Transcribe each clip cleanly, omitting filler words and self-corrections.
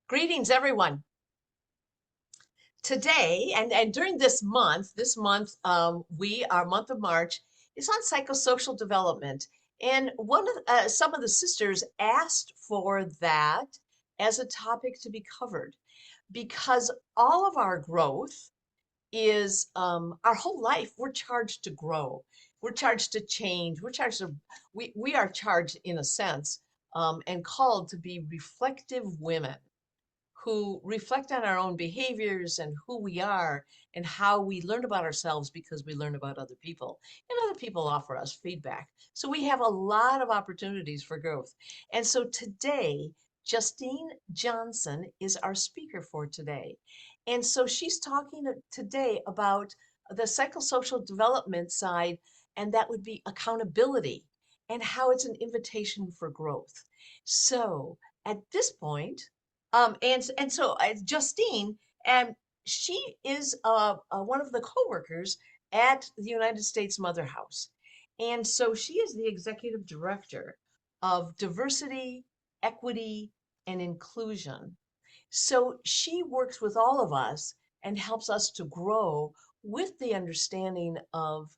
Greetings, everyone. Today and during our month of March is on psychosocial development. And some of the sisters asked for that as a topic to be covered because all of our growth is our whole life. We're charged to grow. We're charged to change. We are charged in a sense and called to be reflective women who reflect on our own behaviors and who we are and how we learn about ourselves because we learn about other people and other people offer us feedback. So we have a lot of opportunities for growth. And so today, Justine Johnson is our speaker for today. And so she's talking today about the psychosocial development side, and that would be accountability and how it's an invitation for growth. So at this point, Justine, and she is one of the co-workers at the United States Mother House. And so she is the executive director of diversity, equity, and inclusion. So she works with all of us and helps us to grow with the understanding of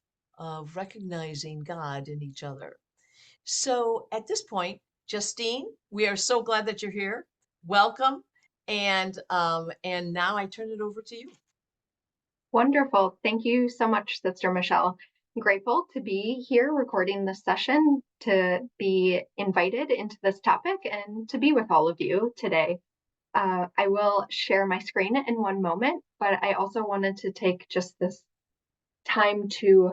recognizing God in each other. So at this point, Justine, we are so glad that you're here. Welcome. And now I turn it over to you. Wonderful. Thank you so much, Sister Michelle. I'm grateful to be here recording this session, to be invited into this topic, and to be with all of you today. I will share my screen in one moment, but I also wanted to take just this time to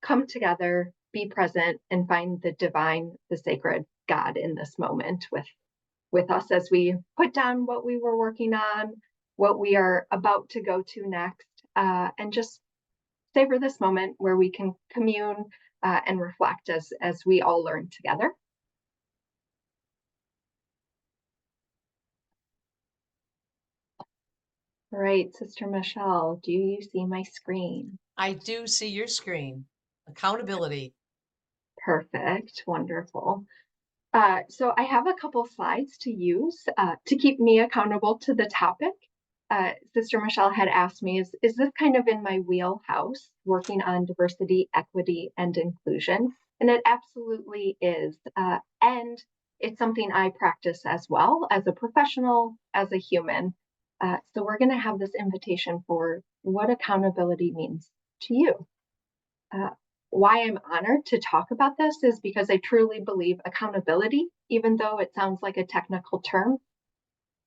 come together, be present, and find the divine, the sacred God in this moment with us as we put down what we were working on, what we are about to go to next, and just savor this moment where we can commune and reflect as we all learn together. All right, Sister Michelle, do you see my screen? I do see your screen. Accountability. Perfect, wonderful. So I have a couple slides to use to keep me accountable to the topic. Sister Michelle had asked me, is this kind of in my wheelhouse, working on diversity, equity, and inclusion? And it absolutely is. And it's something I practice as well as a professional, as a human. So we're going to have this invitation for what accountability means to you. Why I'm honored to talk about this is because I truly believe accountability, even though it sounds like a technical term,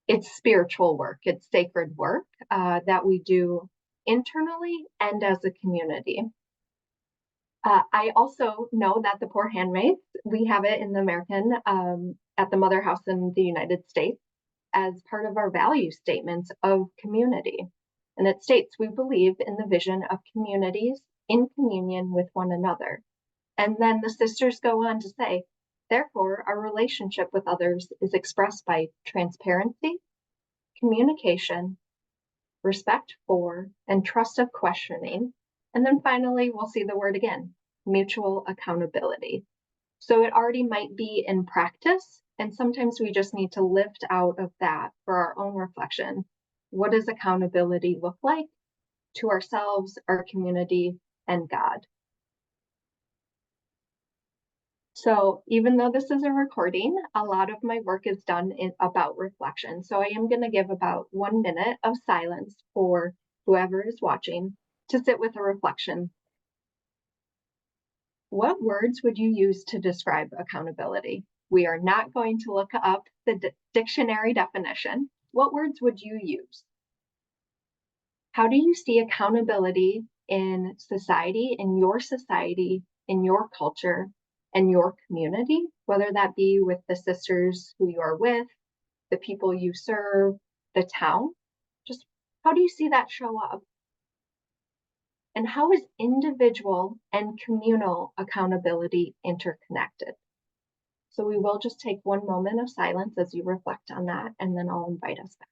it's spiritual work, it's sacred work that we do internally and as a community. I also know that the poor handmaids, we have it in the American, at the Mother House in the United States, as part of our value statements of community. And it states, we believe in the vision of communities in communion with one another. And then the sisters go on to say, therefore, our relationship with others is expressed by transparency, communication, respect for, and trust of questioning. And then finally, we'll see the word again, mutual accountability. So it already might be in practice, and sometimes we just need to lift out of that for our own reflection. What does accountability look like to ourselves, our community, and God? So even though this is a recording, a lot of my work is done about reflection. So I am going to give about 1 minute of silence for whoever is watching to sit with a reflection. What words would you use to describe accountability? We are not going to look up the dictionary definition. What words would you use? How do you see accountability in society, in your culture, and your community, whether that be with the sisters who you are with, the people you serve, the town? Just how do you see that show up? And how is individual and communal accountability interconnected? So we will just take 1 moment of silence as you reflect on that, and then I'll invite us back.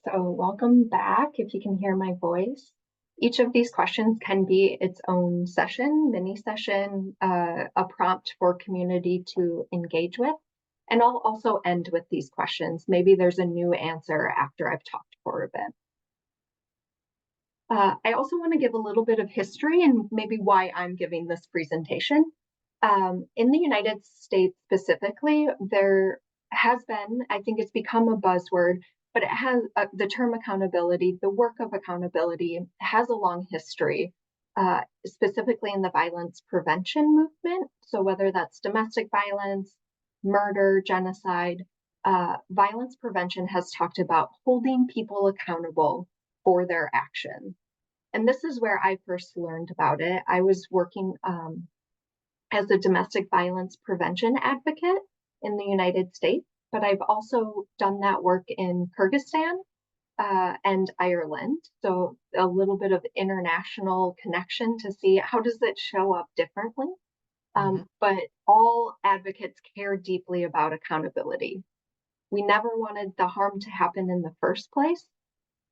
So, welcome back if you can hear my voice. Each of these questions can be its own session, mini session, a prompt for community to engage with. And I'll also end with these questions. Maybe there's a new answer after I've talked for a bit. I also want to give a little bit of history and maybe why I'm giving this presentation. In the United States specifically, there has been, I think it's become a buzzword, but it has the term accountability, the work of accountability has a long history, specifically in the violence prevention movement. So whether that's domestic violence, murder, genocide, violence prevention has talked about holding people accountable for their actions. And this is where I first learned about it. I was working as a domestic violence prevention advocate in the United States, but I've also done that work in Kyrgyzstan and Ireland. So a little bit of international connection to see how does it show up differently. Hmm. But all advocates care deeply about accountability. We never wanted the harm to happen in the first place,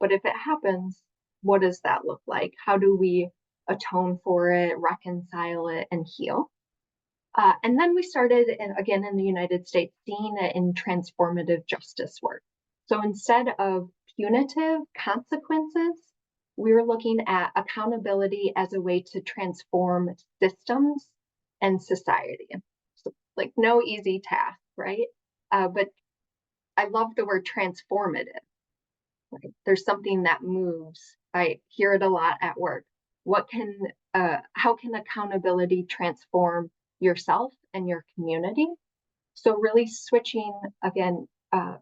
but if it happens, what does that look like? How do we atone for it, reconcile it, and heal? And then we started, again in the United States, seeing it in transformative justice work. So instead of punitive consequences, we were looking at accountability as a way to transform systems and society. So, like, no easy task, right? But I love the word transformative. Right? There's something that moves. I hear it a lot at work. How can accountability transform yourself and your community? So really switching again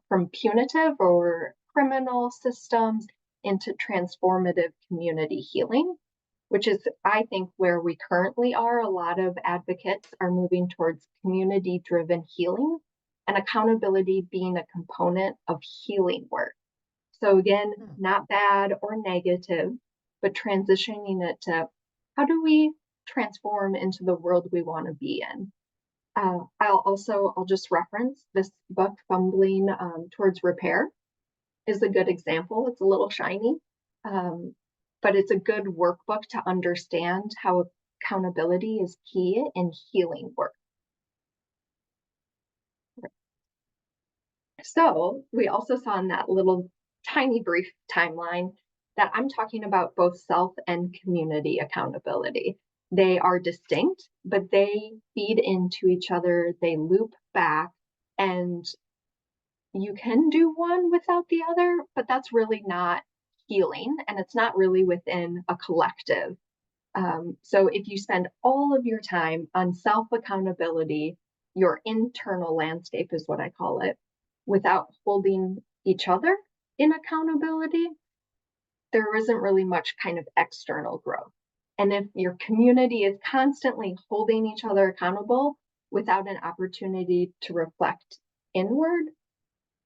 from punitive or criminal systems into transformative community healing, which is, I think, where we currently are. A lot of advocates are moving towards community-driven healing and accountability being a component of healing work. So again, not bad or negative, but transitioning it to how do we transform into the world we want to be in? I'll just reference this book, Fumbling Towards Repair, is a good example. It's a little shiny, um, but it's a good workbook to understand how accountability is key in healing work. So we also saw in that little tiny brief timeline that I'm talking about both self and community accountability. They are distinct, but they feed into each other, they loop back, and you can do one without the other, but that's really not healing, and it's not really within a collective. So if you spend all of your time on self accountability, your internal landscape is what I call it, without holding each other in accountability, there isn't really much kind of external growth. And if your community is constantly holding each other accountable without an opportunity to reflect inward,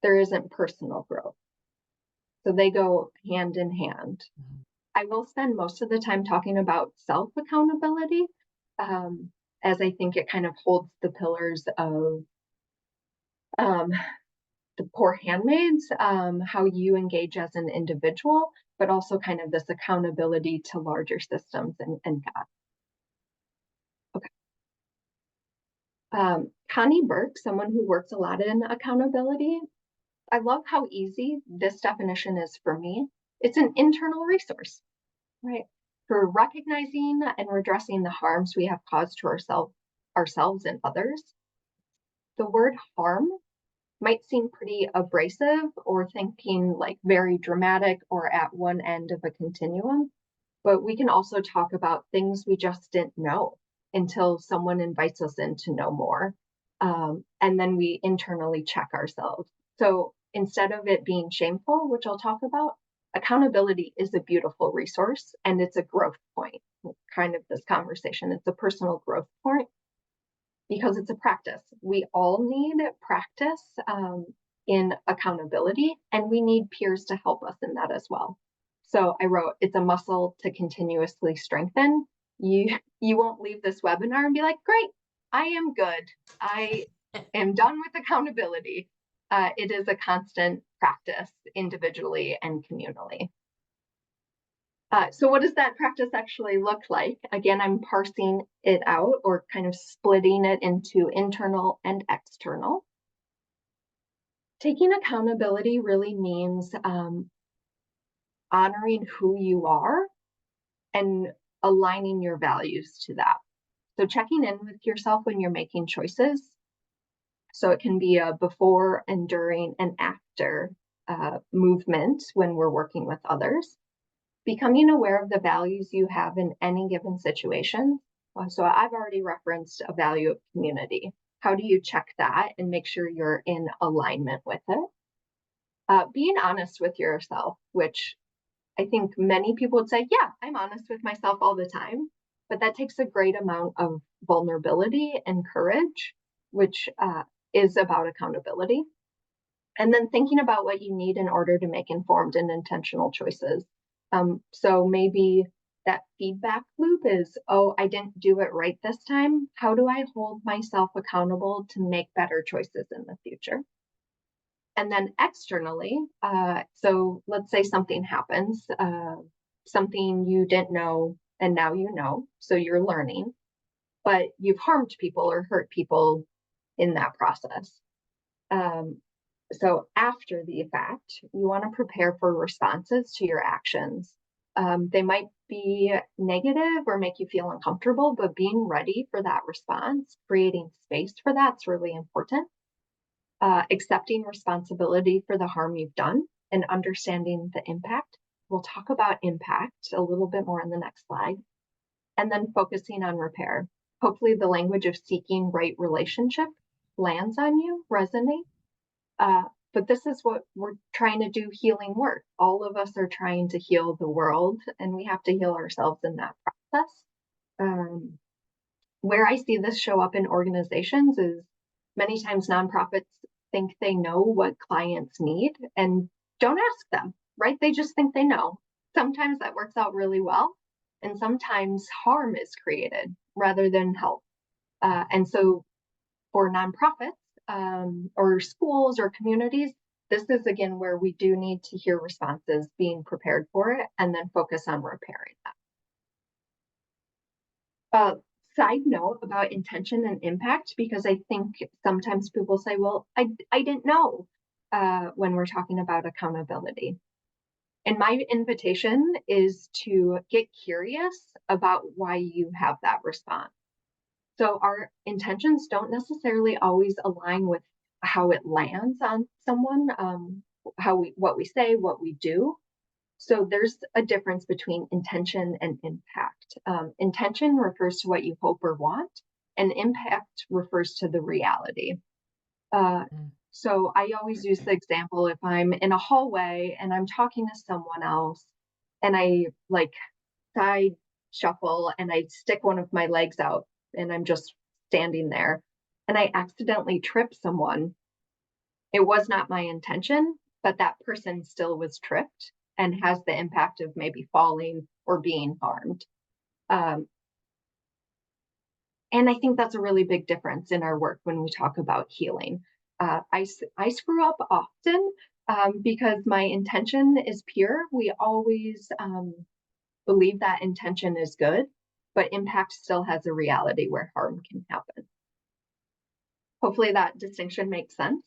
there isn't personal growth. So they go hand in hand. Hmm. I will spend most of the time talking about self accountability, as I think it kind of holds the pillars of um, the poor handmaids, how you engage as an individual, but also kind of this accountability to larger systems and God. Okay. Connie Burke, someone who works a lot in accountability, I love how easy this definition is for me. It's an internal resource, right? For recognizing and redressing the harms we have caused to ourselves and others. The word harm might seem pretty abrasive or thinking like very dramatic or at one end of a continuum, but we can also talk about things we just didn't know until someone invites us in to know more. And then we internally check ourselves. So instead of it being shameful, which I'll talk about, accountability is a beautiful resource and it's a growth point, kind of this conversation. It's a personal growth point because it's a practice. We all need practice in accountability, and we need peers to help us in that as well. So I wrote, it's a muscle to continuously strengthen. You won't leave this webinar and be like, great, I am good. I am done with accountability. It is a constant practice individually and communally. So what does that practice actually look like? Again, I'm parsing it out or kind of splitting it into internal and external. Taking accountability really means honoring who you are and aligning your values to that. So checking in with yourself when you're making choices. So it can be a before and during and after movement when we're working with others. Becoming aware of the values you have in any given situation. So I've already referenced a value of community. How do you check that and make sure you're in alignment with it? Being honest with yourself, which I think many people would say, yeah, I'm honest with myself all the time. But that takes a great amount of vulnerability and courage, which is about accountability. And then thinking about what you need in order to make informed and intentional choices. So maybe that feedback loop is, oh, I didn't do it right this time. How do I hold myself accountable to make better choices in the future? And then externally, so let's say something happens, something you didn't know, and now you know, so you're learning, but you've harmed people or hurt people in that process. So after the fact, you want to prepare for responses to your actions. They might be negative or make you feel uncomfortable, but being ready for that response, creating space for that's really important. Accepting responsibility for the harm you've done and understanding the impact. We'll talk about impact a little bit more in the next slide. And then focusing on repair. Hopefully the language of seeking right relationship lands on you, resonate. But this is what we're trying to do, healing work. All of us are trying to heal the world, and we have to heal ourselves in that process. Where I see this show up in organizations is many times nonprofits think they know what clients need and don't ask them, right? They just think they know. Sometimes that works out really well, and sometimes harm is created rather than help. And so for nonprofits or schools or communities, this is again where we do need to hear responses, being prepared for it, and then focus on repairing that. Side note about intention and impact, because I think sometimes people say, well, I didn't know when we're talking about accountability. And my invitation is to get curious about why you have that response. So our intentions don't necessarily always align with how it lands on someone, what we say, what we do. So there's a difference between intention and impact. Intention refers to what you hope or want, and impact refers to the reality. So I always use the example if I'm in a hallway and I'm talking to someone else and I like side shuffle and I stick one of my legs out and I'm just standing there and I accidentally trip someone. It was not my intention, but that person still was tripped and has the impact of maybe falling or being harmed. And I think that's a really big difference in our work when we talk about healing. I screw up often because my intention is pure. We always believe that intention is good, but impact still has a reality where harm can happen. Hopefully that distinction makes sense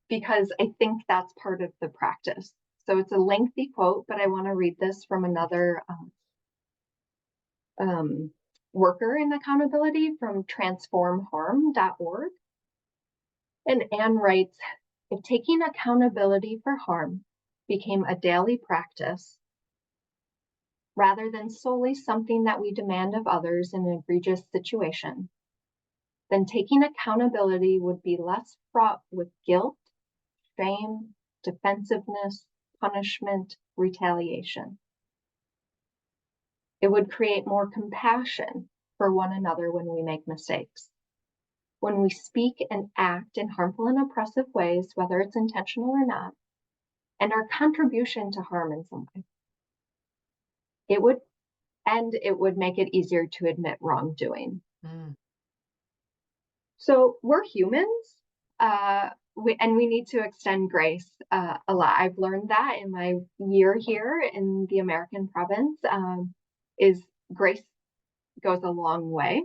because I think that's part of the practice. So it's a lengthy quote, but I want to read this from another worker in accountability from transformharm.org. And Anne writes, if taking accountability for harm became a daily practice, rather than solely something that we demand of others in an egregious situation, then taking accountability would be less fraught with guilt, shame, defensiveness, punishment, retaliation. It would create more compassion for one another when we make mistakes. When we speak and act in harmful and oppressive ways, whether it's intentional or not, and our contribution to harm in some way, it would make it easier to admit wrongdoing. So we're humans. we need to extend grace a lot. I've learned that in my year here in the American province, is grace goes a long way.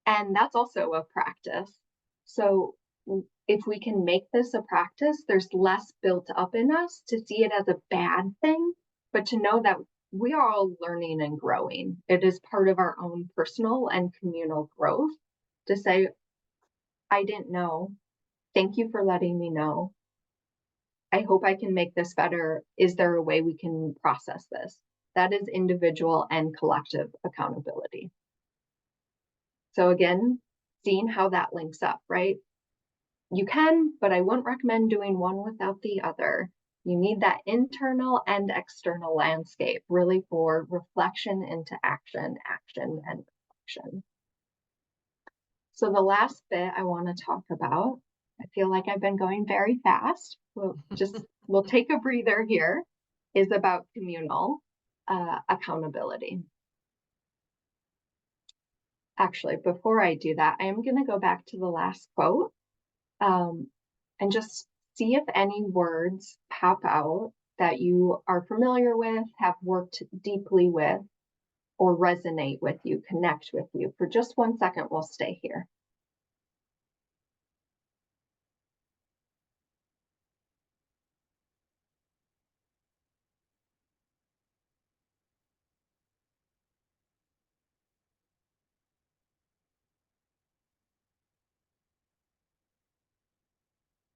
And that's also a practice. So if we can make this a practice, there's less built up in us to see it as a bad thing, but to know that we are all learning and growing. It is part of our own personal and communal growth to say, I didn't know. Thank you for letting me know. I hope I can make this better. Is there a way we can process this? That is individual and collective accountability. So again, seeing how that links up, right? You can, but I wouldn't recommend doing one without the other. You need that internal and external landscape really for reflection into action, action and reflection. So the last bit I want to talk about, I feel like I've been going very fast. We'll take a breather here, is about communal accountability. Actually, before I do that, I am going to go back to the last quote and just see if any words pop out that you are familiar with, have worked deeply with, or resonate with you, connect with you. For just 1 second, we'll stay here.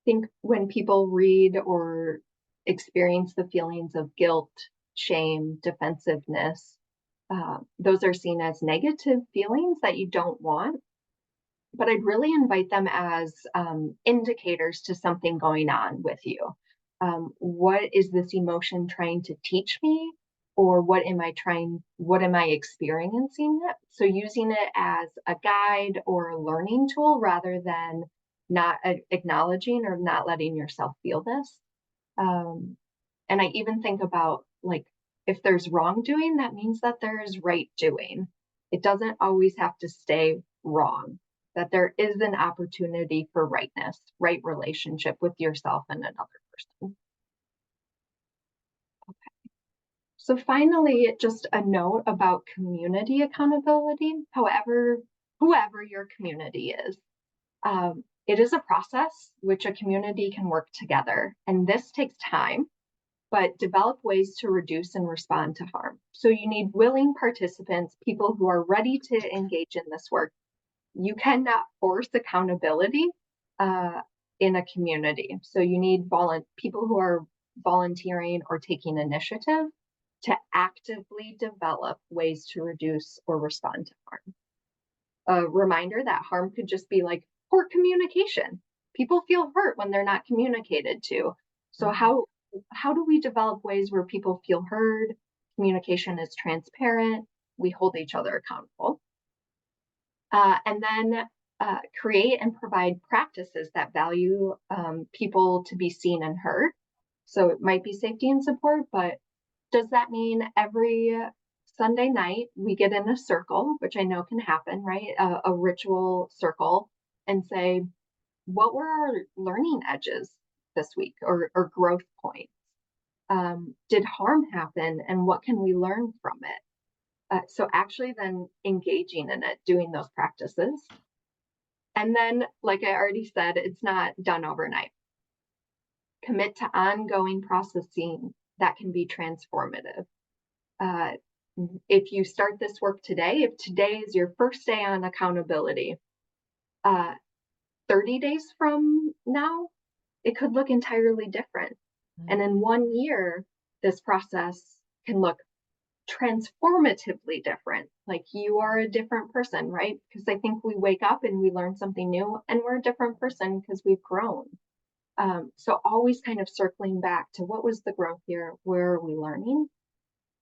Think when people read or experience the feelings of guilt, shame, defensiveness, those are seen as negative feelings that you don't want. But I'd really invite them as indicators to something going on with you. What is this emotion trying to teach me? Or what am I experiencing it? So using it as a guide or a learning tool rather than not acknowledging or not letting yourself feel this. And I even think about like, if there's wrongdoing, that means that there is right doing. It doesn't always have to stay wrong, that there is an opportunity for rightness, right relationship with yourself and another person. So finally, just a note about community accountability, whoever your community is. It is a process which a community can work together, and this takes time, but develop ways to reduce and respond to harm. So you need willing participants, people who are ready to engage in this work. You cannot force accountability in a community. So you need people who are volunteering or taking initiative to actively develop ways to reduce or respond to harm. A reminder that harm could just be like poor communication. People feel hurt when they're not communicated to. So how do we develop ways where people feel heard? Communication is transparent. We hold each other accountable. And then create and provide practices that value people to be seen and heard. So it might be safety and support, but does that mean every Sunday night we get in a circle, which I know can happen, right? A ritual circle, and say, what were our learning edges this week or growth points? Did harm happen and what can we learn from it? So actually then engaging in it, doing those practices. And then, like I already said, it's not done overnight. Commit to ongoing processing that can be transformative. If you start this work today, if today is your first day on accountability, 30 days from now, it could look entirely different. And in 1 year, this process can look transformatively different. Like you are a different person, right? Because I think we wake up and we learn something new and we're a different person because we've grown. So always kind of circling back to what was the growth here? Where are we learning?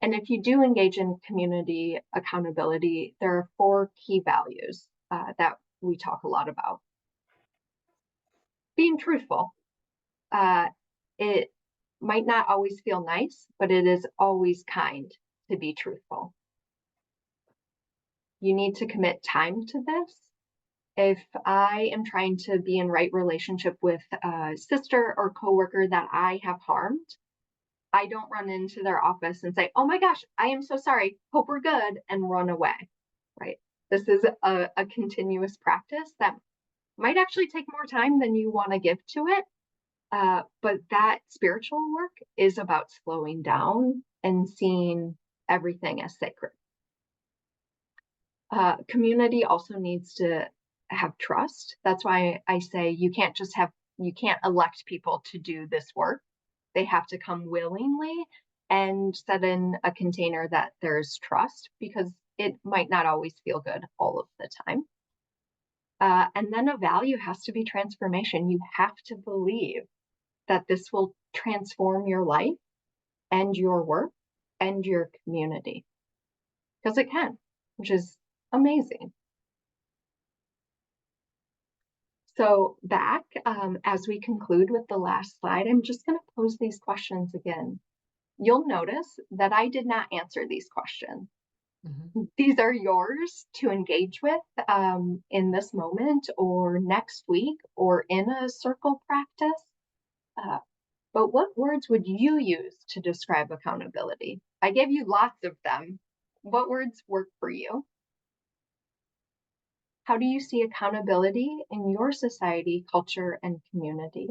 And if you do engage in community accountability, there are 4 key values that we talk a lot about. Being truthful. It might not always feel nice, but it is always kind to be truthful. You need to commit time to this, If I am trying to be in right relationship with a sister or coworker that I have harmed, I don't run into their office and say, "Oh my gosh, I am so sorry. Hope we're good," and run away, right? This is a continuous practice that might actually take more time than you want to give to it. But that spiritual work is about slowing down and seeing everything as sacred. Community also needs to have trust. That's why I say you can't elect people to do this work. They have to come willingly and set in a container that there's trust because it might not always feel good all of the time. And then a value has to be transformation. You have to believe that this will transform your life and your work and your community because it can, which is amazing. So back, as we conclude with the last slide, I'm just going to pose these questions again. You'll notice that I did not answer these questions. Mhm. These are yours to engage with in this moment or next week or in a circle practice. Uh, but what words would you use to describe accountability? I gave you lots of them. What words work for you? How do you see accountability in your society, culture, and community?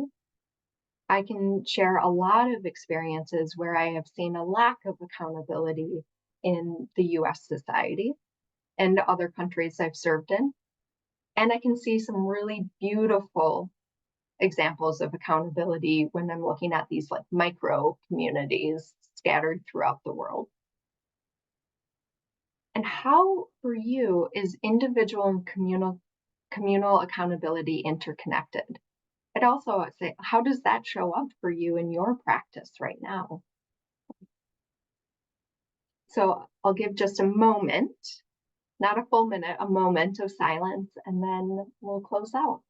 I can share a lot of experiences where I have seen a lack of accountability in the US society and other countries I've served in. And I can see some really beautiful examples of accountability when I'm looking at these like micro communities scattered throughout the world. And how, for you, is individual and communal accountability interconnected? I'd also say, how does that show up for you in your practice right now? So I'll give just a moment, not a full minute, a moment of silence, and then we'll close out.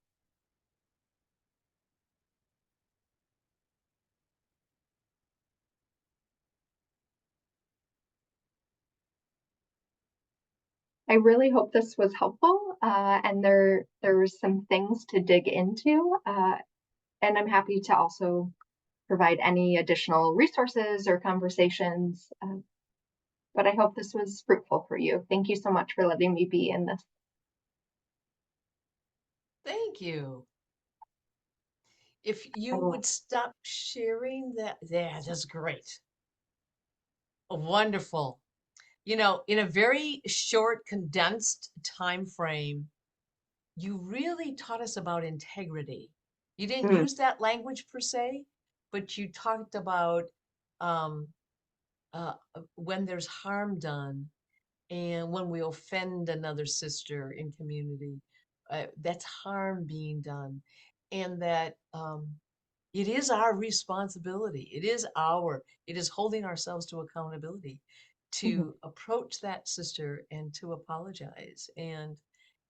I really hope this was helpful, and there were some things to dig into, and I'm happy to also provide any additional resources or conversations. But I hope this was fruitful for you. Thank you so much for letting me be in this. Thank you. If I you will. would stop sharing that, yeah, that's great. Wonderful. In a very short, condensed time frame, you really taught us about integrity. You didn't Mm, use that language per se, but you talked about um, when there's harm done and when we offend another sister in community, that's harm being done, and that it is our responsibility. It is holding ourselves to accountability mhm, to approach that sister and to apologize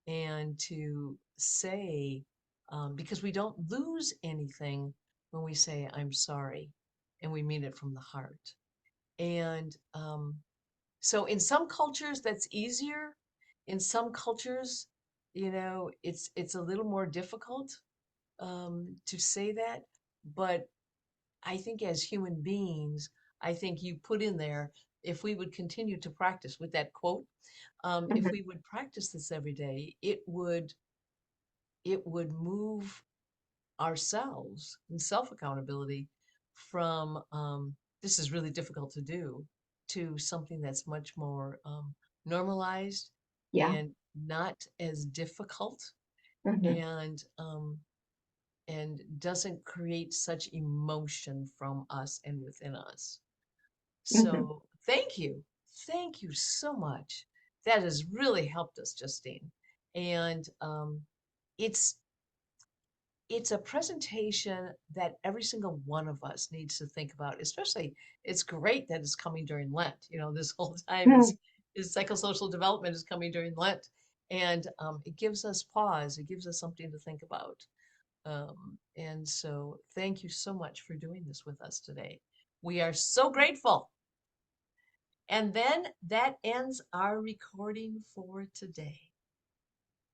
and to say, because we don't lose anything when we say, I'm sorry, and we mean it from the heart. And so in some cultures, that's easier. In some cultures, it's a little more difficult to say that. But I think as human beings, I think you put in there, if we would continue to practice with that quote, if mhm, we would practice this every day, it would move ourselves in self accountability from this is really difficult to do to something that's much more normalized yeah. and not as difficult Mhm, and doesn't create such emotion from us and within us. mhm, So thank you so much. That has really helped us, Justine. And it's it's a presentation that every single one of us needs to think about. Especially, it's great that it's coming during Lent. This whole time is mhm, is psychosocial development is coming during Lent, and it gives us pause. It gives us something to think about. And so, thank you so much for doing this with us today. We are so grateful. And then that ends our recording for today.